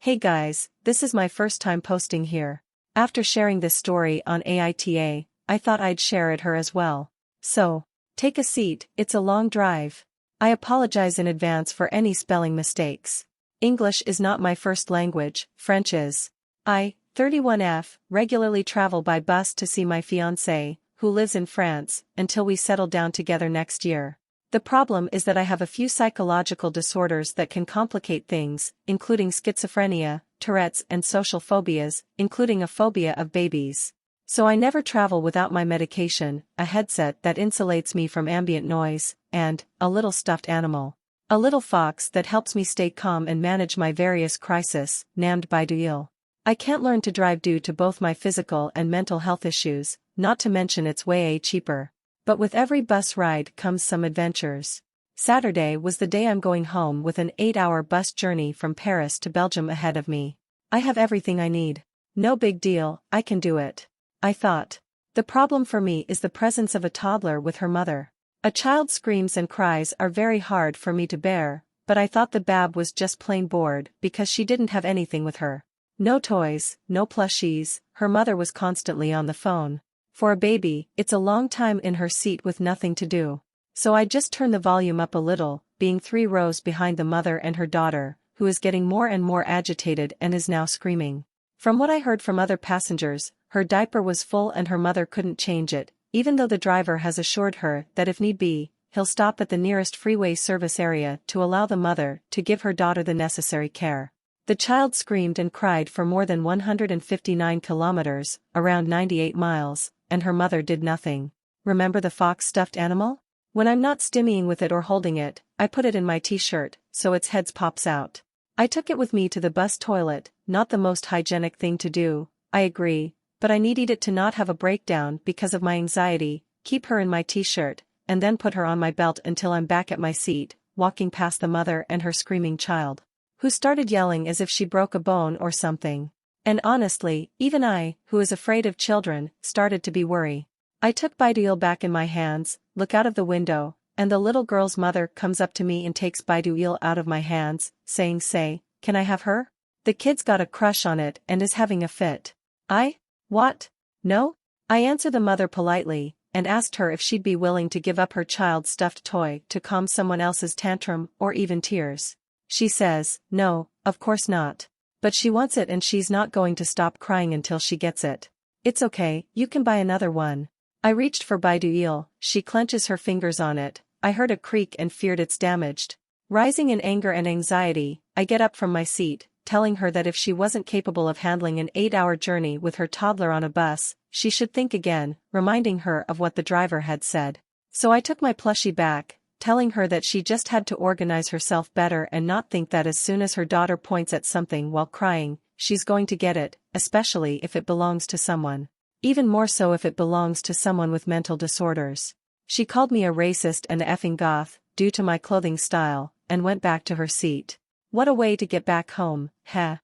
Hey guys, this is my first time posting here. After sharing this story on AITA, I thought I'd share it her as well. So, take a seat, it's a long drive. I apologize in advance for any spelling mistakes. English is not my first language, French is. I, 31F, regularly travel by bus to see my fiancé, who lives in France, until we settle down together next year. The problem is that I have a few psychological disorders that can complicate things, including schizophrenia, Tourette's and social phobias, including a phobia of babies. So I never travel without my medication, a headset that insulates me from ambient noise, and a little stuffed animal. A little fox that helps me stay calm and manage my various crises, named Baiduil. I can't learn to drive due to both my physical and mental health issues, not to mention it's way cheaper. But with every bus ride comes some adventures. Saturday was the day I'm going home with an 8-hour bus journey from Paris to Belgium ahead of me. I have everything I need. No big deal, I can do it. I thought. The problem for me is the presence of a toddler with her mother. A child's screams and cries are very hard for me to bear, but I thought the bab was just plain bored because she didn't have anything with her. No toys, no plushies, her mother was constantly on the phone. For a baby, it's a long time in her seat with nothing to do. So I just turned the volume up a little, being 3 rows behind the mother and her daughter, who is getting more and more agitated and is now screaming. From what I heard from other passengers, her diaper was full and her mother couldn't change it, even though the driver has assured her that if need be, he'll stop at the nearest freeway service area to allow the mother to give her daughter the necessary care. The child screamed and cried for more than 159 kilometers, around 98 miles. And her mother did nothing. Remember the fox stuffed animal? When I'm not stimmying with it or holding it, I put it in my t-shirt, so its head pops out. I took it with me to the bus toilet, not the most hygienic thing to do, I agree, but I needed it to not have a breakdown because of my anxiety, keep her in my t-shirt, and then put her on my belt until I'm back at my seat, walking past the mother and her screaming child, who started yelling as if she broke a bone or something. And honestly, even I, who is afraid of children, started to be worried. I took Baiduil back in my hands, look out of the window, and the little girl's mother comes up to me and takes Baiduil out of my hands, saying, "Can I have her? The kid's got a crush on it and is having a fit." What? No? I answer the mother politely, and asked her if she'd be willing to give up her child's stuffed toy to calm someone else's tantrum or even tears. She says, no, of course not. But she wants it and she's not going to stop crying until she gets it. It's okay, you can buy another one. I reached for Baiduil, she clenches her fingers on it, I heard a creak and feared it's damaged. Rising in anger and anxiety, I get up from my seat, telling her that if she wasn't capable of handling an 8-hour journey with her toddler on a bus, she should think again, reminding her of what the driver had said. So I took my plushie back, telling her that she just had to organize herself better and not think that as soon as her daughter points at something while crying, she's going to get it, especially if it belongs to someone. Even more so if it belongs to someone with mental disorders. She called me a racist and a effing goth, due to my clothing style, and went back to her seat. What a way to get back home, heh.